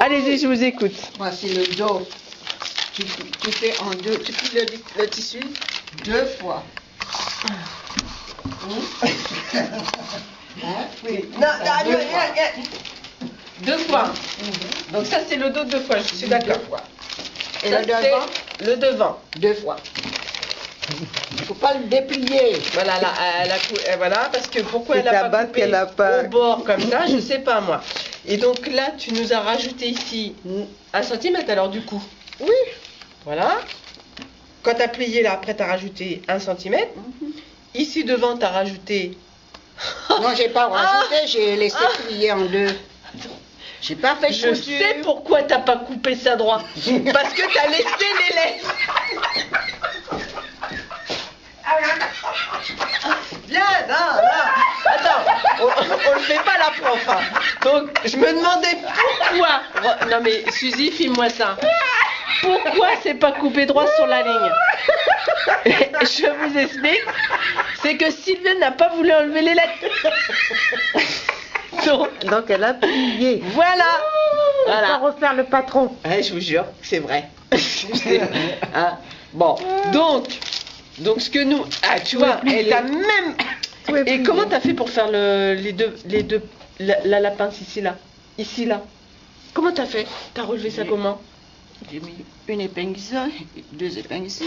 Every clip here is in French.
Allez-y, je vous écoute. Voici le dos. Tu fais en deux. Tu plies le tissu 2 fois. Hein? Oui. Non, Deux fois. 2 fois. Donc ça, c'est le dos 2 fois, je suis d'accord. 2 fois. Et Ça, le devant? Le devant. 2 fois. Il ne faut pas le déplier. Voilà, là, voilà, parce que pourquoi C'est elle a ta pas batte coupé qu'elle a pas. au bord comme ça, je sais pas moi. Et donc là, tu nous as rajouté ici 1 centimètre alors du coup. Oui. Voilà. Quand tu as plié là, après tu as rajouté 1 centimètre. Ici devant, tu as rajouté... Non, j'ai pas rajouté, j'ai laissé plier en 2. J'ai pas fait Je couture. sais pourquoi t'as pas coupé ça droit. Parce que t'as laissé les laines. Viens, là. Attends, on le fait pas la prof. Hein. Donc, je me demandais pourquoi. Non mais, Suzy, filme-moi ça. Pourquoi c'est pas coupé droit sur la ligne? Je vous explique. C'est que Sylviane n'a pas voulu enlever les lettres. Donc elle a plié. Voilà. On va refaire le patron. Ouais, je vous jure, c'est vrai. Hein? Bon, donc ce que nous, tu vois, elle a même. Et comment t'as fait pour faire les deux, la pince ici là? Comment t'as fait? T'as relevé ça comment? J'ai mis une épingle ici, 2 épingles ici,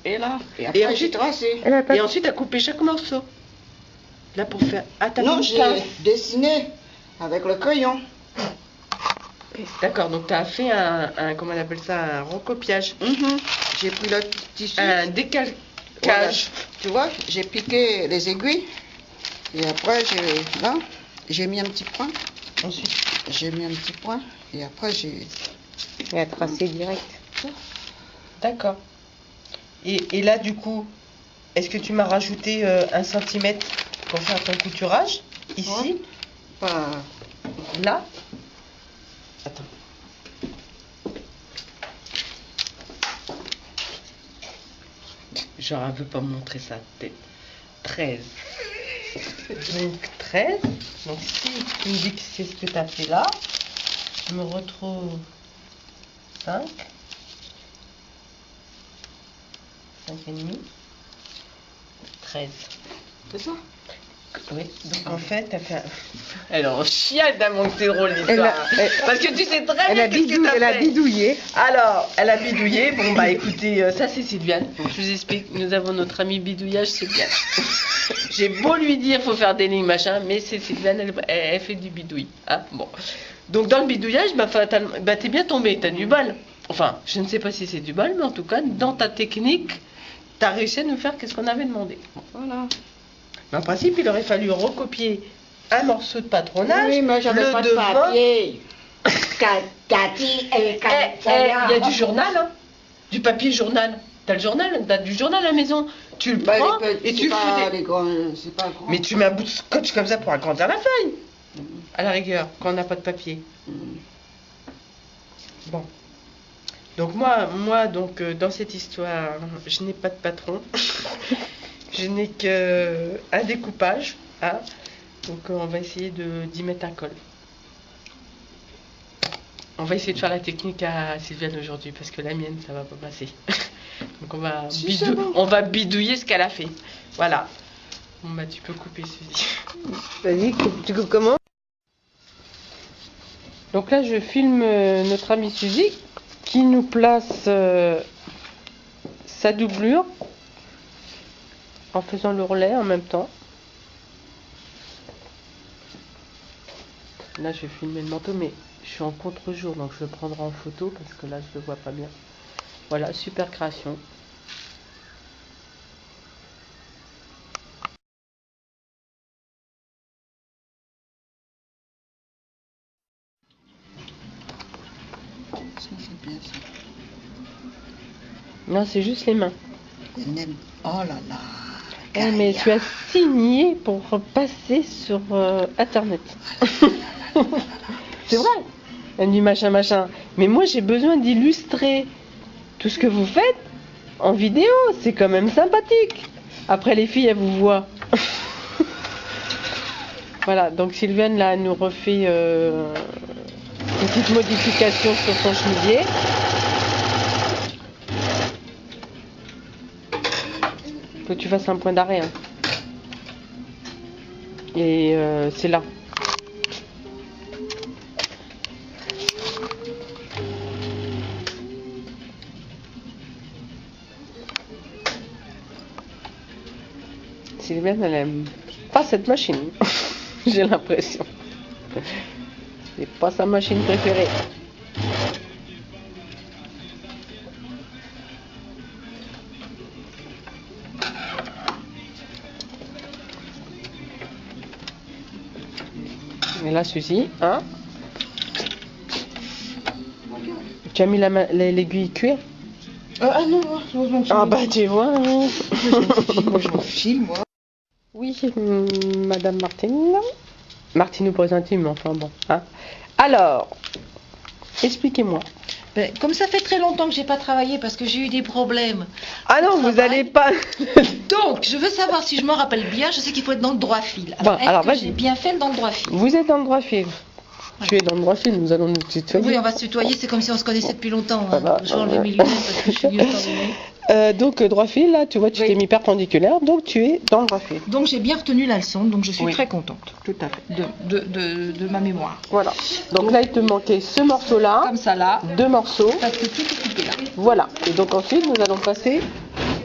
et là. Et Et après, ensuite- j'ai tracé. Et ensuite t'as coupé chaque morceau. Là pour faire. Ah, t'as Non, mis j'ai une pince. dessiné avec le crayon. D'accord, donc t'as fait comment on appelle ça, un recopiage, J'ai pris le tissu. un décalcage. Voilà. Tu vois, j'ai piqué les aiguilles. Et après, j'ai mis un petit point. Ensuite. J'ai mis un petit point. Et après, j'ai... Elle a tracé direct. D'accord. Et là, du coup, est-ce que tu m'as rajouté 1 centimètre pour faire ton couturage? Ici? Pas... Là? Attends. Genre, elle veut pas me montrer sa tête. 13. Donc, 13. Donc, si tu me dis que c'est ce que tu as fait là, je me retrouve 5. 5 et demi. 13. C'est ça? Oui, donc en fait, t'as fait un... Alors, chiale d'amour, c'est drôle Elle l'histoire. a- Parce que tu sais très Elle bien a, qu'est-ce que t'as elle a fait. bidouillé. Alors, elle a bidouillé. Bon, bah écoutez, ça c'est Sylviane. Donc, je vous explique, nous avons notre amie bidouillage, Sylviane. J'ai beau lui dire, faut faire des lignes, machin, mais c'est Sylviane, elle fait du bidouille. Hein, bon. Donc, dans le bidouillage, bah, t'es bien tombé, t'as du bol. Enfin, je ne sais pas si c'est du bol, mais en tout cas, dans ta technique, t'as réussi à nous faire qu'est-ce qu'on avait demandé. Voilà. Mais en principe, il aurait fallu recopier un morceau de patronage. Oui, mais j'avais le pas de devant. papier. Cathy et Il y a du journal, hein, du papier journal. T'as le journal, t'as du journal à la maison. Tu le prends et tu fais des... C'est pas grand. Mais tu mets un bout de scotch comme ça pour agrandir la feuille. À la rigueur, quand on n'a pas de papier. Bon. Donc moi donc, dans cette histoire, je n'ai pas de patron. Je n'ai qu'un découpage. Hein. Donc on va essayer d'y mettre un col. On va essayer de faire la technique à Sylviane aujourd'hui parce que la mienne ça va pas passer. Donc on va bidouiller ce qu'elle a fait. Voilà. Bon bah tu peux couper Suzy. Vas-y, tu coupes comment? Donc là je filme notre amie Suzy qui nous place sa doublure en faisant le relais en même temps. Là je vais filmer le manteau mais je suis en contre-jour donc je le prendrai en photo parce que là je le vois pas bien. Voilà, super création. C'est bien ça. Non, c'est juste les mains. Oh là là. Ouais, mais tu as signé pour passer sur Internet. C'est vrai. Elle me dit machin, machin. Mais moi, j'ai besoin d'illustrer tout ce que vous faites en vidéo. C'est quand même sympathique. Après, les filles, elles vous voient. Voilà, donc Sylviane, là, nous refait Petite modification sur son chemisier. Que tu fasses un point d'arrêt. Hein. Et c'est là. Sylviane, elle aime pas cette machine. J'ai l'impression. C'est pas sa machine préférée. Et là, Suzy, hein? Tu as mis l'aiguille cuir? Ah non, non, Ah bah tu vois. Hein. moi je m'en file, moi. Oui, Madame Martine. Martine ou pas intime, mais enfin bon. Hein. Alors, expliquez-moi. Ben, comme ça fait très longtemps que j'ai pas travaillé parce que j'ai eu des problèmes. Ah non, vous allez pas. Donc, je veux savoir si je me rappelle bien. Je sais qu'il faut être dans le droit fil. Bon, alors, est-ce que vas-y. j'ai bien fait dans le droit fil? Vous êtes dans le droit fil. Tu es dans le droit fil, nous allons nous tutoyer. Oui, on va se tutoyer. C'est comme si on se connaissait depuis longtemps. Hein. Voilà. Je vais enlever mes lunettes parce que je suis mieux ordonnée. Donc, droit fil, là, tu vois, tu Oui. t'es mis perpendiculaire, donc tu es dans le droit fil. Donc, j'ai bien retenu la leçon. Donc, je suis Oui. très contente Tout à fait. de ma mémoire. Voilà. Donc là, il te manquait ce morceau-là, Comme ça, là. deux morceaux. Parce que tout est coupé là. Voilà. Et donc ensuite, nous allons passer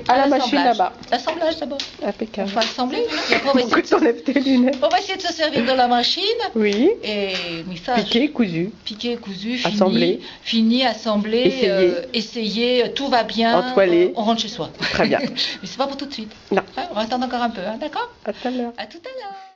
à la machine L'assemblage. là-bas. L'assemblage d'abord. On Impeccable. va assembler. Et après, on va Pourquoi essayer t'enlèves tes lunettes? on va essayer de se servir de la machine. Oui. Et mais ça, Piqué, cousu. piqué, cousu, fini, Assemblé. fini, assemblé, Essayé. essayé, tout va bien, Entoilé. on rentre chez soi. Très bien. Mais c'est pas pour tout de suite. Non. Ouais, on va attendre encore un peu, hein, d'accord? À tout à l'heure. À tout à l'heure.